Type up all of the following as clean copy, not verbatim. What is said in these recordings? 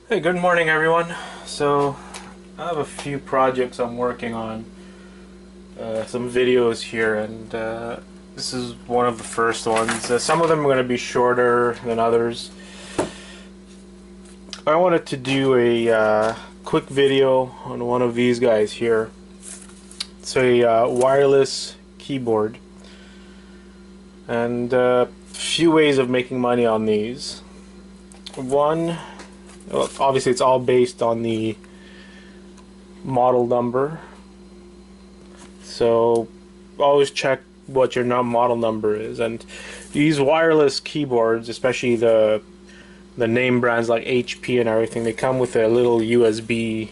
Hey, good morning everyone. So I have a few projects I'm working on, some videos here, and this is one of the first ones. Some of them are going to be shorter than others. I wanted to do a quick video on one of these guys here. It's a wireless keyboard, and a few ways of making money on these. One, well, obviously it's all based on the model number. So always check what your model number is. And these wireless keyboards, especially the name brands like HP and everything, they come with a little USB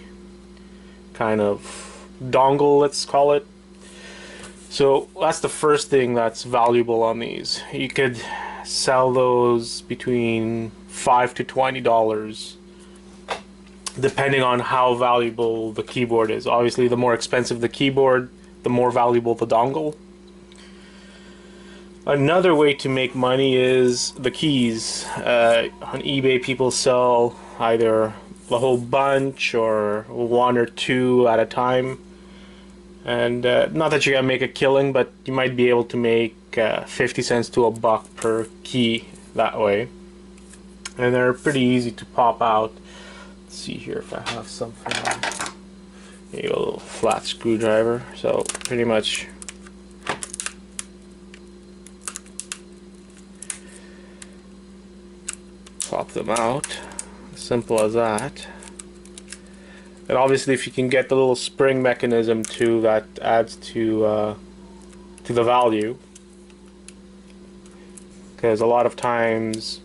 kind of dongle, let's call it. So that's the first thing that's valuable on these. You could sell those between $5 to $20 depending on how valuable the keyboard is. Obviously, the more expensive the keyboard, the more valuable the dongle. Another way to make money is the keys. On eBay, people sell either a whole bunch or one or two at a time. And not that you're gonna make a killing, but you might be able to make 50 cents to $1 per key that way. And they're pretty easy to pop out. Let's see here if I have something. Maybe a little flat screwdriver. So pretty much pop them out. Simple as that. And obviously, if you can get the little spring mechanism too, that adds to the value. Because a lot of times,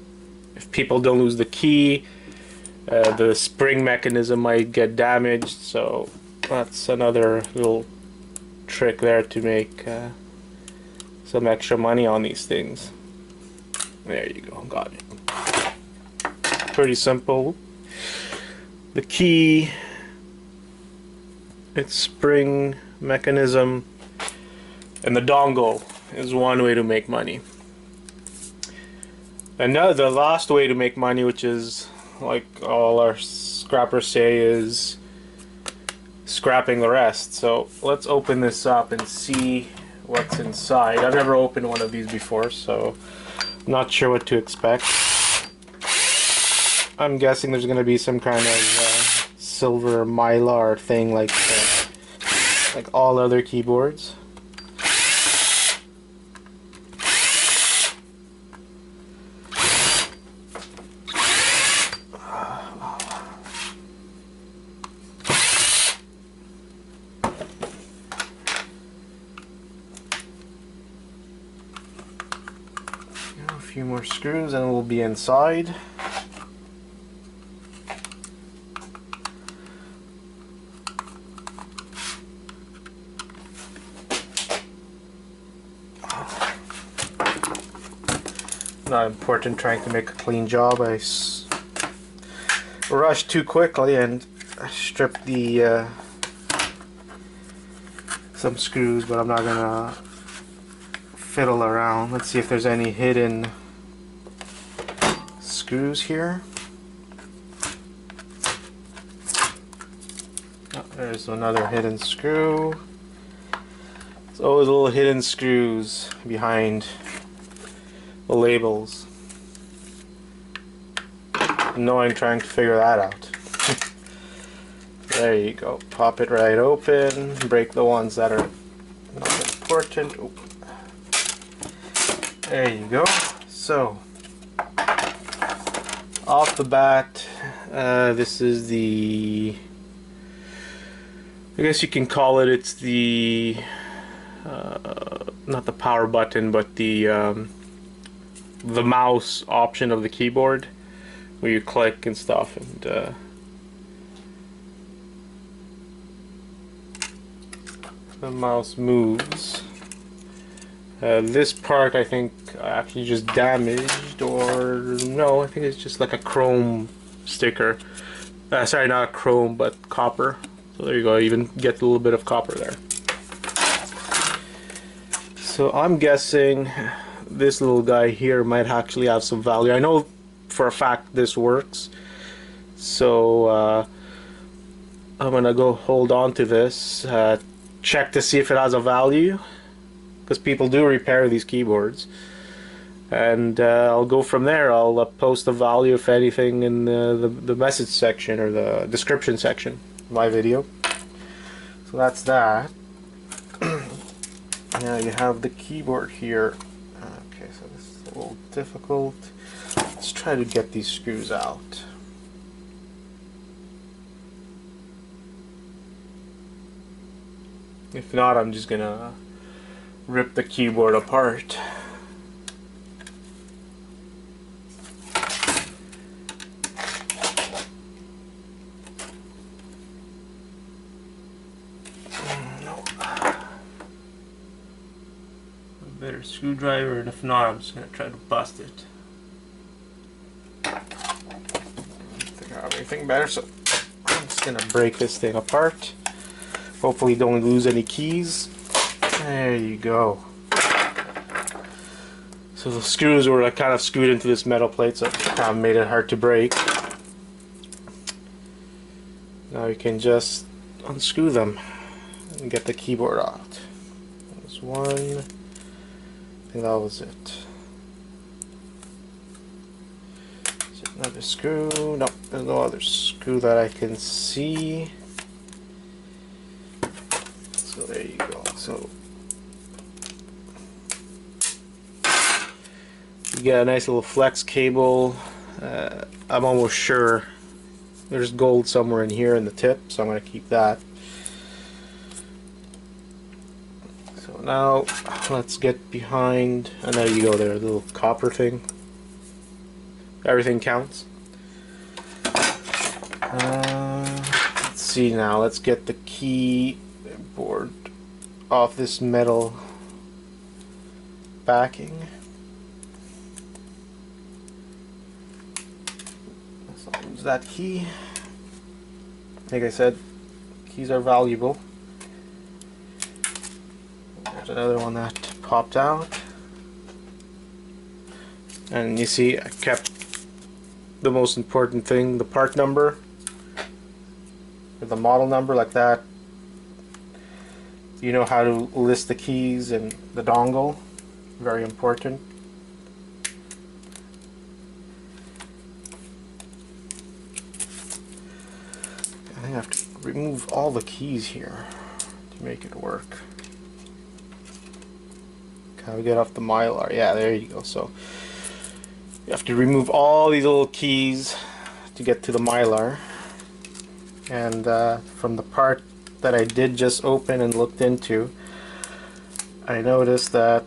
if people don't lose the key, the spring mechanism might get damaged. So that's another little trick there to make some extra money on these things. There you go, got it. Pretty simple. The key, its spring mechanism, and the dongle is one way to make money. And now the last way to make money, which is like all our scrappers say, is scrapping the rest. So let's open this up and see what's inside. I've never opened one of these before, so I'm not sure what to expect. I'm guessing there's going to be some kind of silver mylar thing like all other keyboards. A few more screws and we'll be inside. Not important trying to make a clean job. I rushed too quickly and stripped the some screws, but I'm not gonna fiddle around. Let's see if there's any hidden screws here. Oh, there's another hidden screw. There's always little hidden screws behind the labels. No, I'm trying to figure that out. There you go. Pop it right open. Break the ones that are not important. Oh. There you go. So, off the bat, this is the, I guess you can call it, it's the, not the power button, but the mouse option of the keyboard, where you click and stuff, and the mouse moves. This part I think actually just damaged, or no, I think it's just like a chrome sticker. Sorry, not a chrome, but copper. So there you go, you even get a little bit of copper there. So I'm guessing this little guy here might actually have some value. I know for a fact this works. So I'm gonna go hold on to this, check to see if it has a value, because people do repair these keyboards, and I'll go from there. I'll post a value, if anything, in the message section or the description section of my video. So that's that. Now you have the keyboard here. Okay, so this is a little difficult. Let's try to get these screws out. If not, I'm just gonna rip the keyboard apart. No. A better screwdriver, and if not, I'm just gonna try to bust it. I don't have anything better, so I'm just gonna break this thing apart. Hopefully don't lose any keys. There you go. So the screws were kind of screwed into this metal plate, so it kind of made it hard to break. Now you can just unscrew them and get the keyboard out. There's one. I think that was it. Is there another screw? No, there's no other screw that I can see. So there you go. So you get a nice little flex cable. I'm almost sure there's gold somewhere in here in the tip, so I'm going to keep that. So now let's get behind, and there you go, there, a little copper thing. Everything counts. Let's see now, let's get the keyboard off this metal backing. Let's lose that key. Like I said, keys are valuable. There's another one that popped out. And you see, I kept the most important thing, the part number, or the model number, like that. You know how to list the keys and the dongle. Very important. I think I have to remove all the keys here to make it work. Can we get off the Mylar? Yeah, there you go. So you have to remove all these little keys to get to the Mylar. And from the part that I did just open and looked into, I noticed that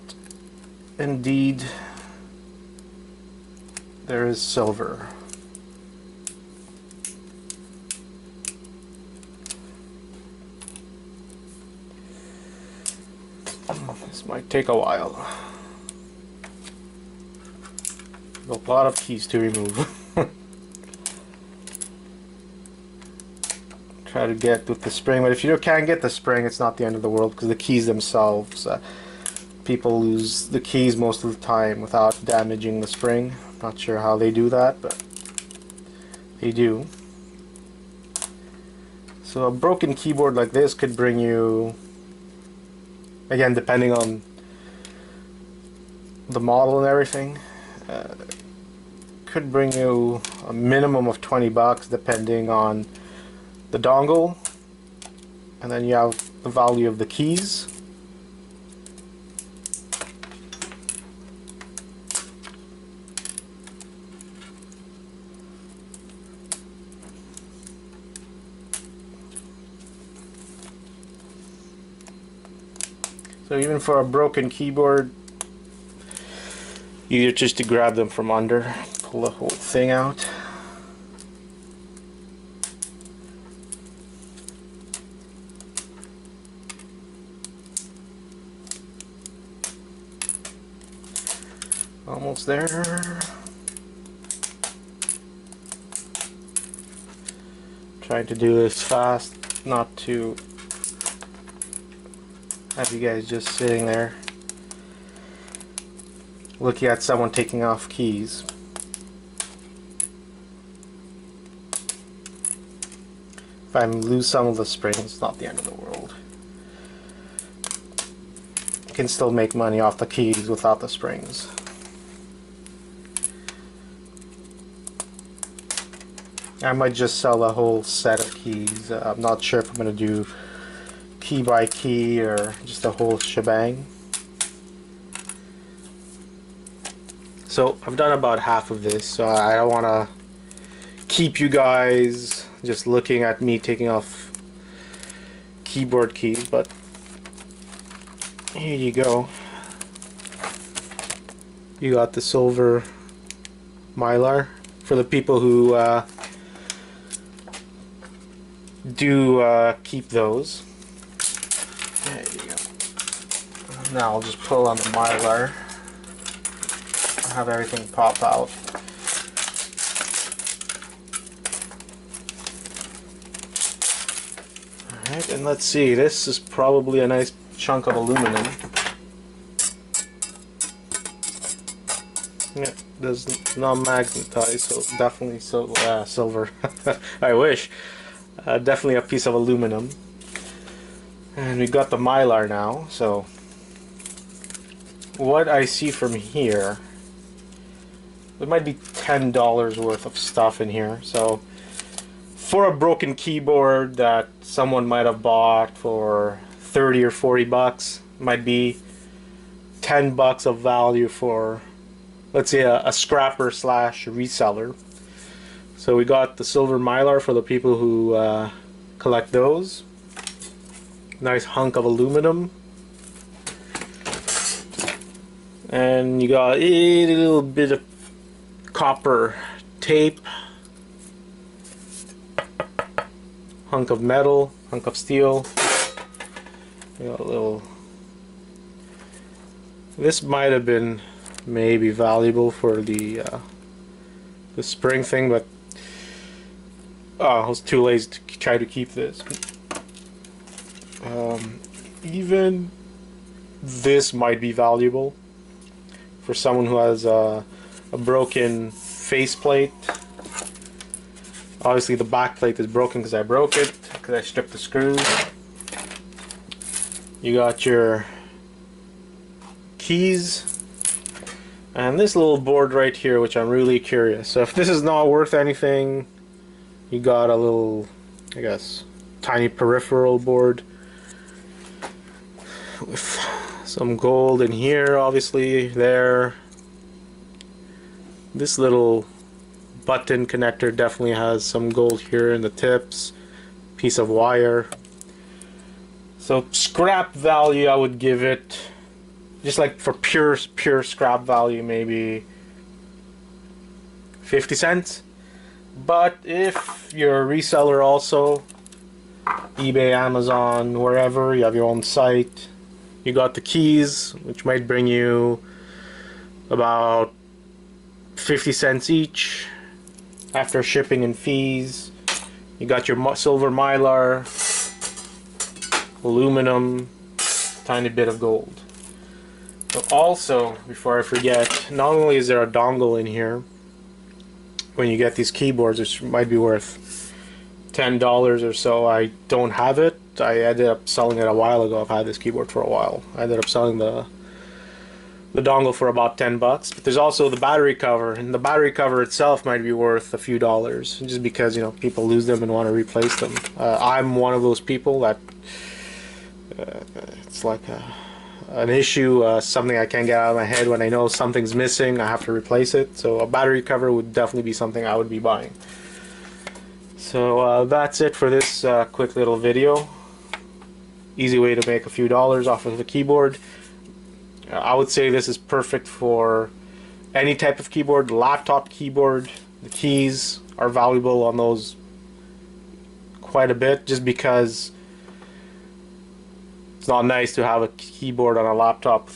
indeed there is silver. This might take a while. A lot of keys to remove. Try to get with the spring, but if you can't get the spring, it's not the end of the world, because the keys themselves, people lose the keys most of the time without damaging the spring. Not sure how they do that, but they do. So a broken keyboard like this could bring you, again, depending on the model and everything, could bring you a minimum of 20 bucks depending on the dongle, and then you have the value of the keys. So even for a broken keyboard, either just to grab them from under, pull the whole thing out. Almost there. Trying to do this fast, not to have you guys just sitting there looking at someone taking off keys. If I lose some of the springs, it's not the end of the world. You can still make money off the keys without the springs. I might just sell a whole set of keys. I'm not sure if I'm going to do key by key or just a whole shebang. So I've done about half of this, so I don't want to keep you guys just looking at me taking off keyboard keys, but here you go. You got the silver mylar for the people who do keep those. There you go. Now I'll just pull on the mylar. Have everything pop out. Alright, and let's see, this is probably a nice chunk of aluminum. Yeah, does not magnetize, so definitely silver. I wish. Definitely a piece of aluminum. And we got the mylar now, so what I see from here, there might be $10 worth of stuff in here. So for a broken keyboard that someone might have bought for 30 or 40 bucks, might be 10 bucks of value for, let's say, a scrapper slash reseller. So we got the silver mylar for the people who collect those. Nice hunk of aluminum. And you got a little bit of copper tape. Hunk of metal, hunk of steel. You got a little. This might have been maybe valuable for the spring thing, but I was too lazy to try to keep this. Even this might be valuable for someone who has a broken faceplate. Obviously the back plate is broken because I broke it, because I stripped the screws. You got your keys and this little board right here, which I'm really curious. So if this is not worth anything, you got a little, I guess, tiny peripheral board with some gold in here, obviously there. This little button connector definitely has some gold here in the tips. Piece of wire. So scrap value, I would give it, just like for pure scrap value, maybe 50 cents. But if you're a reseller also, eBay, Amazon, wherever, you have your own site, you got the keys, which might bring you about 50 cents each after shipping and fees. You got your silver mylar, aluminum, tiny bit of gold. So also, before I forget, not only is there a dongle in here when you get these keyboards, which might be worth $10 or so. I don't have it. I ended up selling it a while ago. I've had this keyboard for a while. I ended up selling the dongle for about 10 bucks. But there's also the battery cover, and the battery cover itself might be worth a few dollars, just because, you know, people lose them and want to replace them. I'm one of those people that it's like an issue, something I can't get out of my head. When I know something's missing, I have to replace it. So a battery cover would definitely be something I would be buying. So that's it for this quick little video. Easy way to make a few dollars off of the keyboard. I would say this is perfect for any type of keyboard, laptop keyboard. The keys are valuable on those quite a bit, just because it's not nice to have a keyboard on a laptop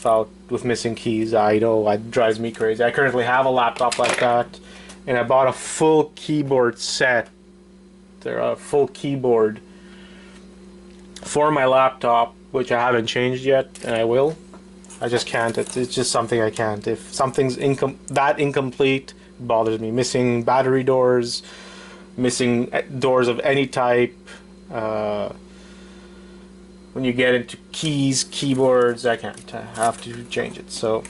with missing keys. I know it drives me crazy. I currently have a laptop like that, and I bought a full keyboard set. They're a full keyboard for my laptop, which I haven't changed yet, and I will. I just can't. It's just something I can't. If something's that incomplete, it bothers me. Missing battery doors, missing doors of any type, When you get into keys, keyboards, I can't. I have to change it. So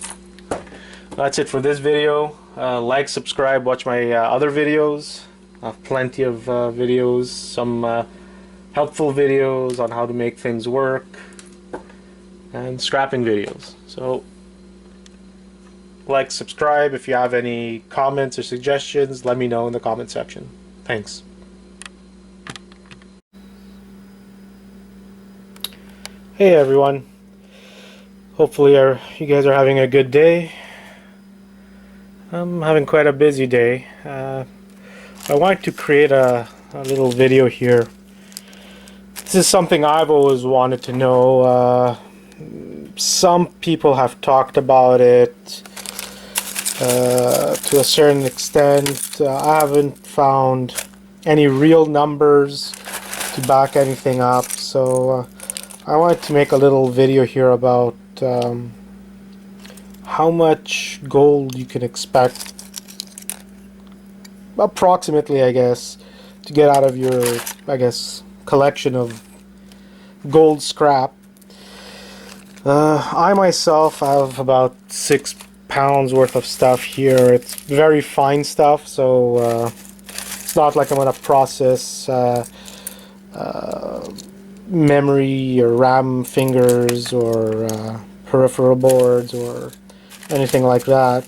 that's it for this video. Like, subscribe, watch my other videos. I have plenty of videos, some helpful videos on how to make things work, and scrapping videos. So like, subscribe. If you have any comments or suggestions, let me know in the comment section. Thanks. Hey everyone. Hopefully you guys are having a good day. I'm having quite a busy day. I wanted to create a little video here. This is something I've always wanted to know. Some people have talked about it to a certain extent. I haven't found any real numbers to back anything up, so I wanted to make a little video here about how much gold you can expect, approximately, I guess, to get out of your, I guess, collection of gold scrap. I myself have about 6 pounds worth of stuff here. It's very fine stuff, so it's not like I'm going to process memory or RAM fingers or peripheral boards or anything like that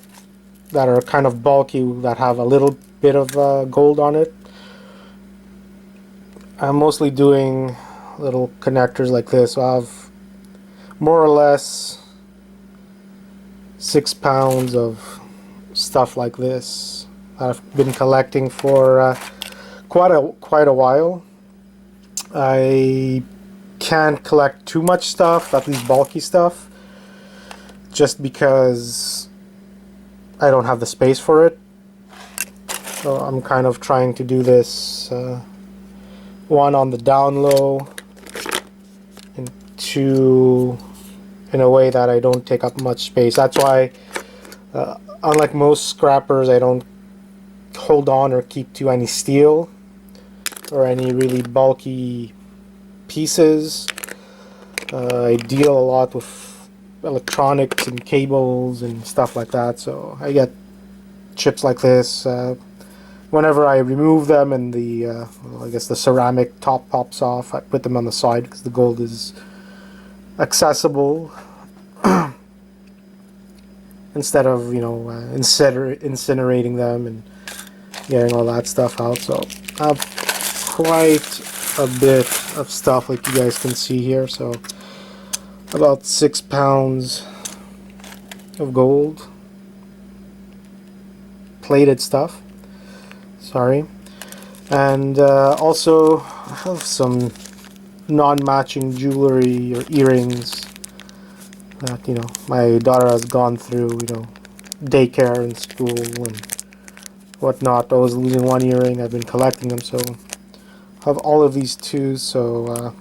are kind of bulky, that have a little bit of gold on it. I'm mostly doing little connectors like this, so I have more or less 6 pounds of stuff like this that I've been collecting for quite a while. I can't collect too much stuff, at least bulky stuff, just because I don't have the space for it. So I'm kind of trying to do this one on the down low, and two in a way that I don't take up much space. That's why unlike most scrappers, I don't hold on or keep to any steel or any really bulky pieces. I deal a lot with electronics and cables and stuff like that, so I get chips like this. Whenever I remove them and the well, I guess the ceramic top pops off, I put them on the side because the gold is accessible instead of, you know, incinerating them and getting all that stuff out. So I have quite a bit of stuff, like you guys can see here. So about 6 pounds of gold, plated stuff, sorry. And also I have some non-matching jewelry or earrings that, you know, my daughter has gone through, you know, daycare and school and whatnot. I was losing one earring, I've been collecting them, so I have all of these too. So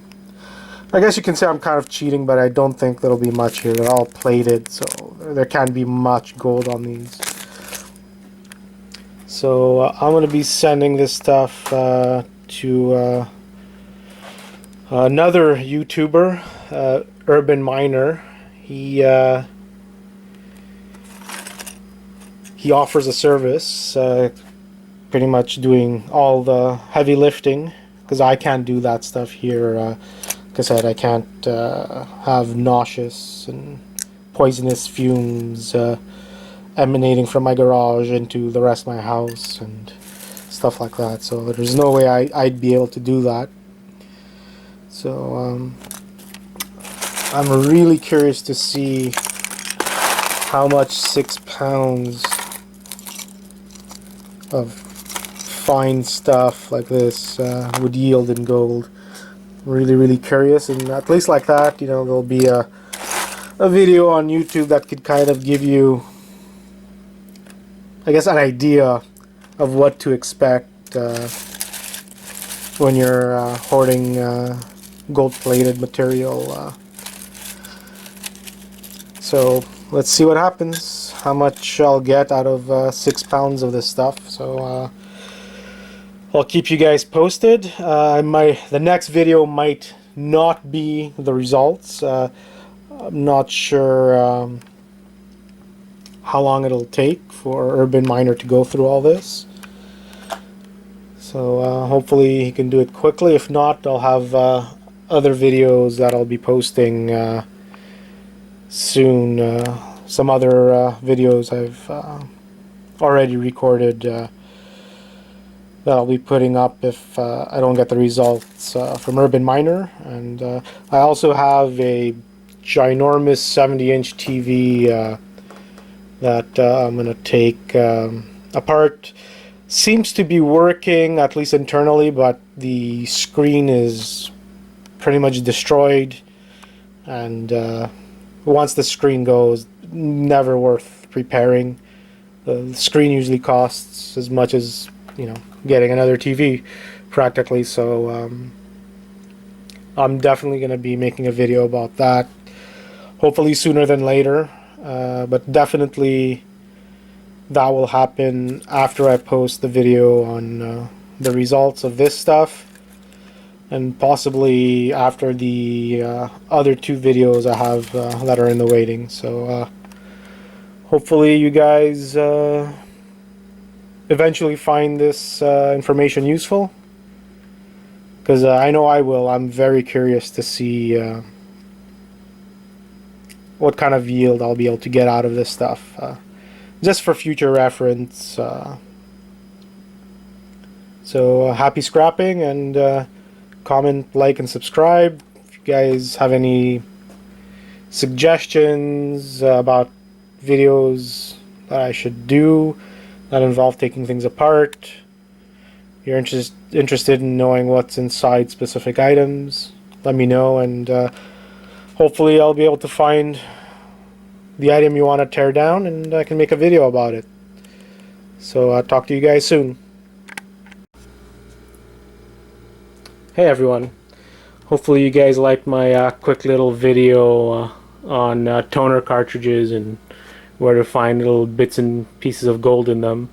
I guess you can say I'm kind of cheating, but I don't think there'll be much here. They're all plated, so there can't be much gold on these. So I'm going to be sending this stuff to another YouTuber, Urban Miner. He offers a service, pretty much doing all the heavy lifting, because I can't do that stuff here. Like I said, I can't have nauseous and poisonous fumes emanating from my garage into the rest of my house and stuff like that. So there's no way I'd be able to do that. So I'm really curious to see how much 6 pounds of fine stuff like this would yield in gold. Really curious, and at least like that, you know, there'll be a video on YouTube that could kind of give you, I guess, an idea of what to expect when you're hoarding gold-plated material. So let's see what happens, how much I'll get out of 6 pounds of this stuff. So I'll keep you guys posted. The next video might not be the results. I'm not sure how long it'll take for Urban Miner to go through all this. So hopefully he can do it quickly. If not, I'll have other videos that I'll be posting soon. Some other videos I've already recorded that I'll be putting up if I don't get the results from Urban Miner. And I also have a ginormous 70-inch TV that I'm going to take apart. Seems to be working, at least internally, but the screen is pretty much destroyed, and once the screen goes, never worth repairing. The screen usually costs as much as, you know, getting another TV practically. So I'm definitely going to be making a video about that, hopefully sooner than later, but definitely that will happen after I post the video on the results of this stuff, and possibly after the other two videos I have that are in the waiting. So hopefully you guys eventually find this information useful, because I know I will. I'm very curious to see what kind of yield I'll be able to get out of this stuff, just for future reference. So happy scrapping, and comment, like, and subscribe. If you guys have any suggestions about videos that I should do that involve taking things apart, if you're interested in knowing what's inside specific items, let me know, and hopefully I'll be able to find the item you want to tear down, and I can make a video about it. So I'll talk to you guys soon. Hey everyone, hopefully you guys liked my quick little video on toner cartridges and where to find little bits and pieces of gold in them,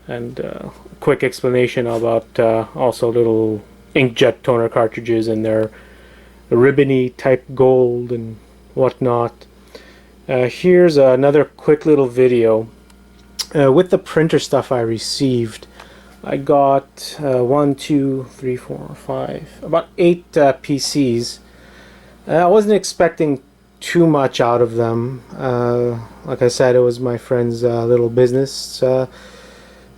and quick explanation about also little inkjet toner cartridges and their ribbony type gold and whatnot. Here's another quick little video. With the printer stuff I received, I got 1, 2, 3, 4, 5, about 8 PCs. I wasn't expecting too much out of them. Like I said, it was my friend's little business,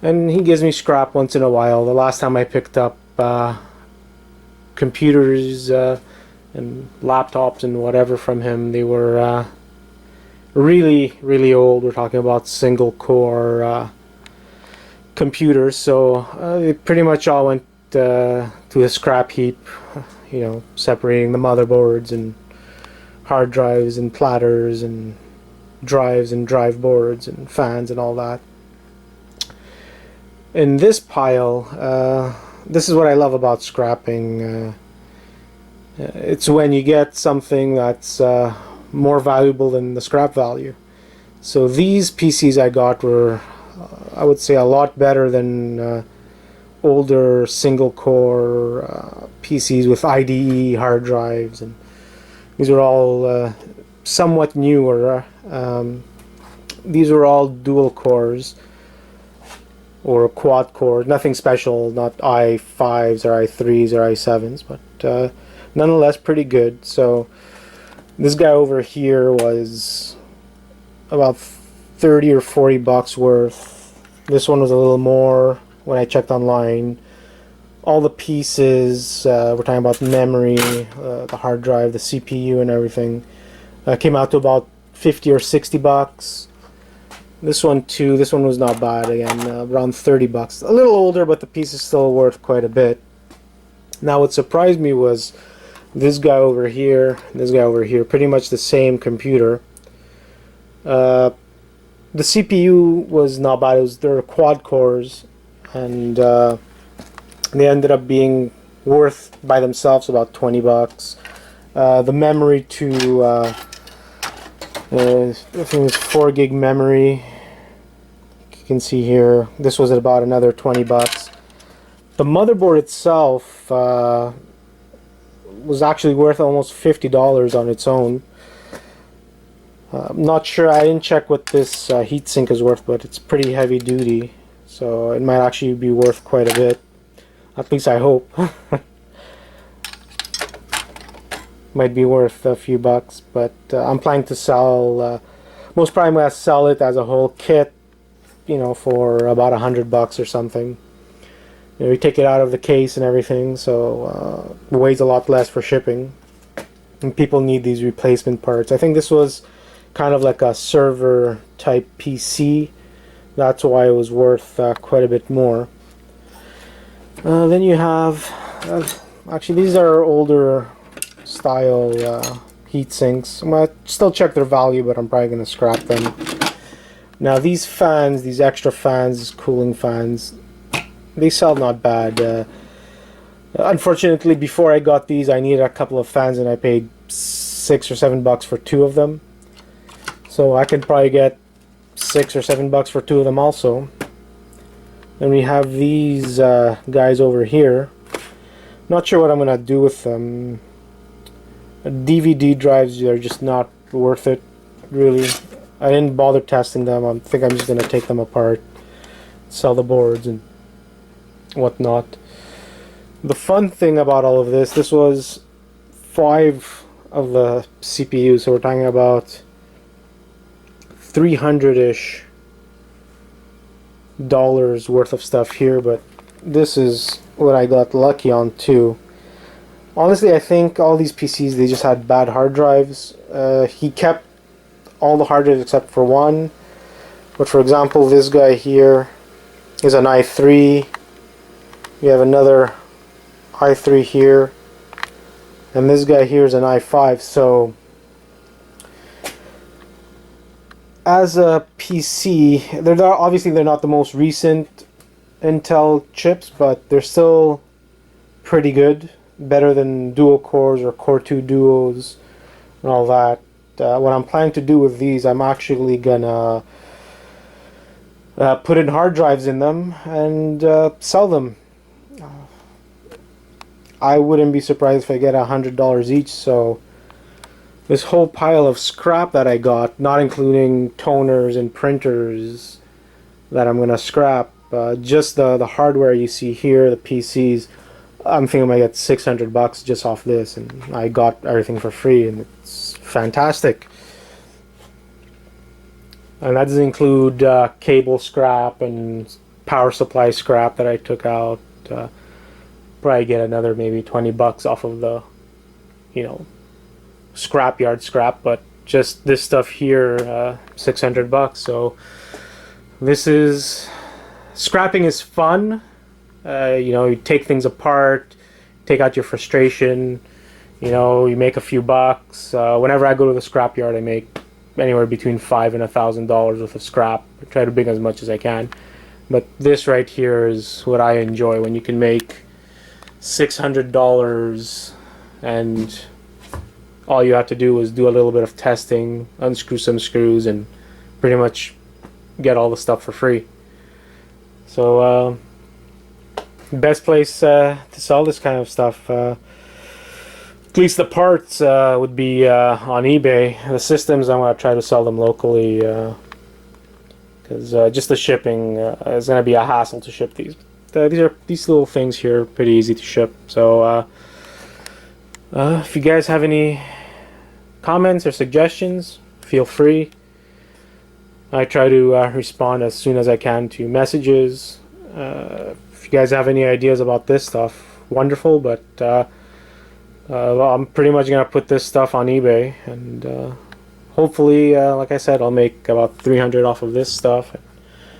and he gives me scrap once in a while. The last time I picked up computers and laptops and whatever from him, they were really old. We're talking about single core computers, so they pretty much all went to a scrap heap, you know, separating the motherboards and hard drives and platters and drives and drive boards and fans and all that. In this pile, this is what I love about scrapping. It's when you get something that's more valuable than the scrap value. So these PCs I got were, I would say, a lot better than older single core PCs with IDE hard drives, and these were all somewhat newer. These were all dual cores or quad core, nothing special, not i5s or i3s or i7s, but nonetheless pretty good. So this guy over here was about 30 or 40 bucks worth. This one was a little more when I checked online. All the pieces, we're talking about memory, the hard drive, the CPU and everything, came out to about 50 or 60 bucks. This one too, this one was not bad, again, around 30 bucks. A little older, but the piece is still worth quite a bit. Now what surprised me was this guy over here, this guy over here, pretty much the same computer. The CPU was not bad. They're quad cores, and they ended up being worth by themselves about 20 bucks. The memory too, I think it was 4 gig memory. You can see here, this was at about another 20 bucks. The motherboard itself was actually worth almost $50 on its own. I'm not sure, I didn't check what this heatsink is worth, but it's pretty heavy duty, so it might actually be worth quite a bit. At least I hope. Might be worth a few bucks, but I'm planning to sell, most probably I'm going to sell it as a whole kit, you know, for about $100 or something. You know, you take it out of the case and everything, so it weighs a lot less for shipping. And people need these replacement parts. I think this was kind of like a server type PC. That's why it was worth quite a bit more. Then you have, actually these are older style heat sinks. I'm going to still check their value, but I'm probably going to scrap them. Now these fans, these extra fans, these cooling fans, they sell not bad. Unfortunately, before I got these, I needed a couple of fans, and I paid $6 or $7 for 2 of them. So I could probably get $6 or $7 for 2 of them also. Then we have these guys over here. Not sure what I'm gonna do with them. DVD drives are just not worth it, really. I didn't bother testing them. I think I'm just gonna take them apart, sell the boards and whatnot. The fun thing about all of this was 5 of the CPUs, so we're talking about 300-ish dollars worth of stuff here, but this is what I got lucky on too. Honestly, I think all these PCs, they just had bad hard drives. He kept all the hard drives except for one, but for example, this guy here is an i3. We have another i3 here, and this guy here is an i5. So as a PC, they're not, obviously they're not the most recent Intel chips, but they're still pretty good, better than dual cores or Core 2 duos and all that. What I'm planning to do with these, I'm actually gonna put in hard drives in them and sell them. I wouldn't be surprised if I get $100 each. So this whole pile of scrap that I got, not including toners and printers that I'm gonna scrap, just the hardware you see here, the PCs, I'm thinking I might get $600 just off this, and I got everything for free, and it's fantastic. And that doesn't include cable scrap and power supply scrap that I took out. Probably get another maybe $20 off of the, you know, scrapyard scrap, but just this stuff here, $600. So this is, scrapping is fun. You know, you take things apart, take out your frustration, you know, you make a few bucks. Whenever I go to the scrapyard, I make anywhere between $500 and $1,000 worth of scrap. I try to bring as much as I can. But this right here is what I enjoy, when you can make $600 and all you have to do is do a little bit of testing, unscrew some screws, and pretty much get all the stuff for free. So best place to sell this kind of stuff, at least the parts, would be on eBay. The systems, I'm going to try to sell them locally, because just the shipping is going to be a hassle to ship these. These little things here are pretty easy to ship. So if you guys have any comments or suggestions, feel free. I try to respond as soon as I can to messages. If you guys have any ideas about this stuff, wonderful, but well, I'm pretty much going to put this stuff on eBay, and hopefully, like I said, I'll make about $300 off of this stuff, and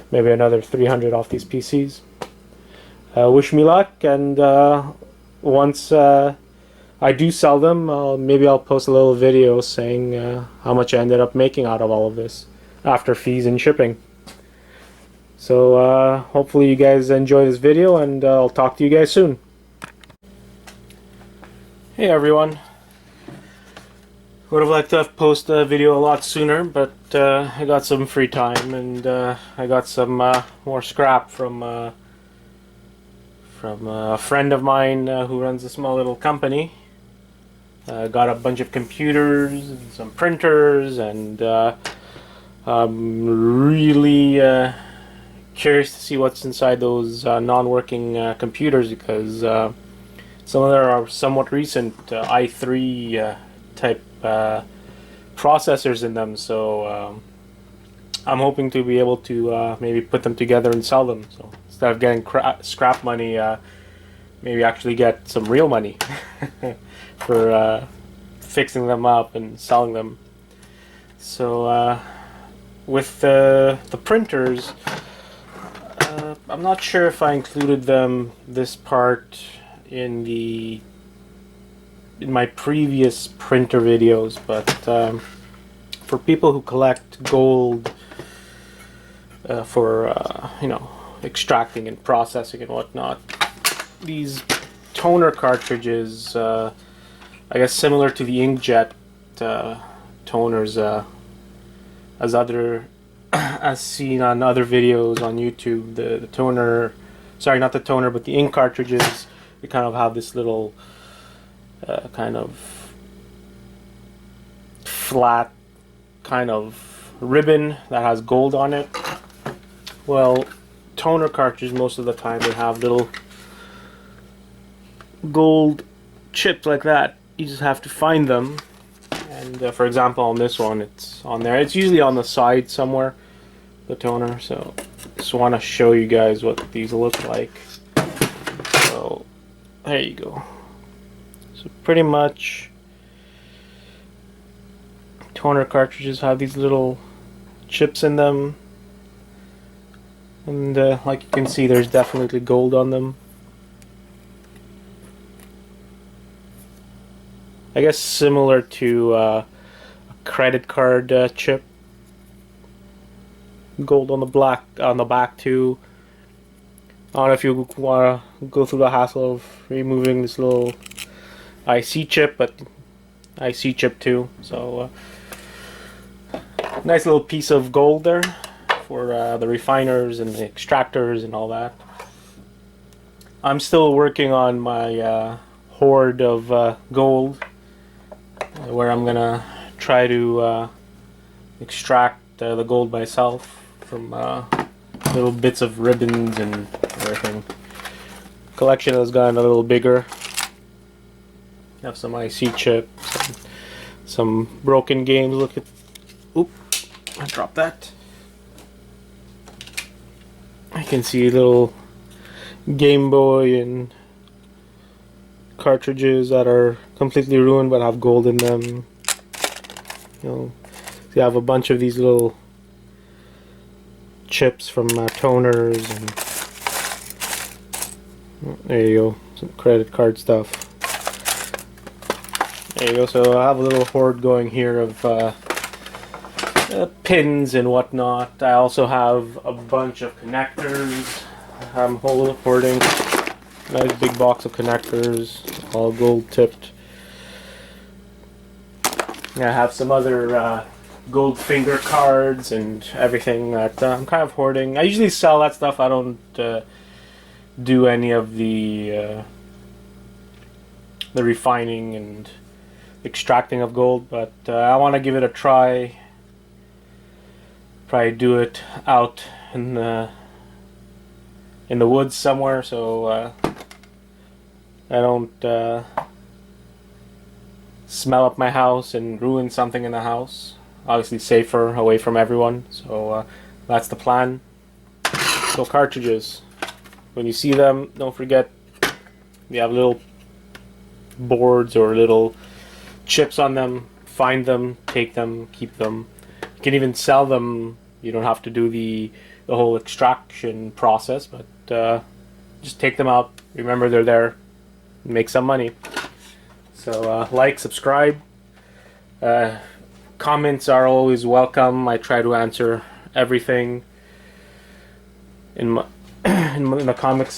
maybe another $300 off these PCs. Wish me luck, and once I do sell them, maybe I'll post a little video saying how much I ended up making out of all of this after fees and shipping. So hopefully you guys enjoy this video, and I'll talk to you guys soon. Hey everyone. Would have liked to have posted a video a lot sooner, but I got some free time, and I got some more scrap from from a friend of mine who runs a small little company. Got a bunch of computers and some printers, and I'm really curious to see what's inside those non-working computers, because some of them are somewhat recent i3 type processors in them. So I'm hoping to be able to maybe put them together and sell them. So instead of getting scrap money, maybe actually get some real money for fixing them up and selling them. So with the printers, I'm not sure if I included this part in my previous printer videos, but for people who collect gold for extracting and processing and whatnot, these toner cartridges, I guess similar to the inkjet toners, as seen on other videos on YouTube, the toner, sorry, not the toner, but the ink cartridges, they kind of have this little kind of flat kind of ribbon that has gold on it. Well, toner cartridges, most of the time they have little gold chips like that. You just have to find them, and for example on this one, it's on there. It's usually on the side somewhere, the toner. So just want to show you guys what these look like. So there you go. So pretty much toner cartridges have these little chips in them, and like you can see, there's definitely gold on them. I guess similar to a credit card chip. Gold on the back too. I don't know if you want to go through the hassle of removing this little IC chip, but IC chip too. So nice little piece of gold there for the refiners and the extractors and all that. I'm still working on my hoard of gold, where I'm gonna try to extract the gold myself from little bits of ribbons and everything. Collection has gotten a little bigger. I have some IC chips, some broken games. Look at, oop, I dropped that. I can see little Game Boy and cartridges that are completely ruined but have gold in them. You know, so you have a bunch of these little chips from toners, and there you go, some credit card stuff. There you go. So I have a little hoard going here of pins and whatnot. I also have a bunch of connectors. I'm hoarding a nice big box of connectors, all gold tipped. I have some other gold finger cards and everything that I'm kind of hoarding. I usually sell that stuff. I don't do any of the refining and extracting of gold, but I want to give it a try. Probably do it out in the woods somewhere, so I don't smell up my house and ruin something in the house. Obviously safer, away from everyone. So that's the plan. So cartridges, when you see them, don't forget they have little boards or little chips on them. Find them, take them, keep them. You can even sell them. You don't have to do the whole extraction process, but just take them out. Remember, they're there. Make some money. So like, subscribe. Comments are always welcome. I try to answer everything in the comment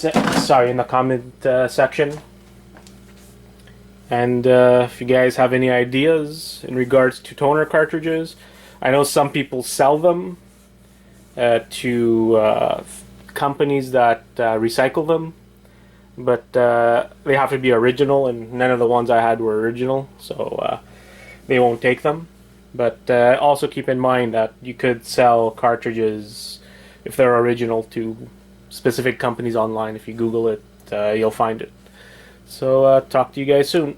section. And if you guys have any ideas in regards to toner cartridges, I know some people sell them to companies that recycle them. but they have to be original, and none of the ones I had were original, so they won't take them. But also keep in mind that you could sell cartridges if they're original to specific companies online. If you Google it, you'll find it. So talk to you guys soon.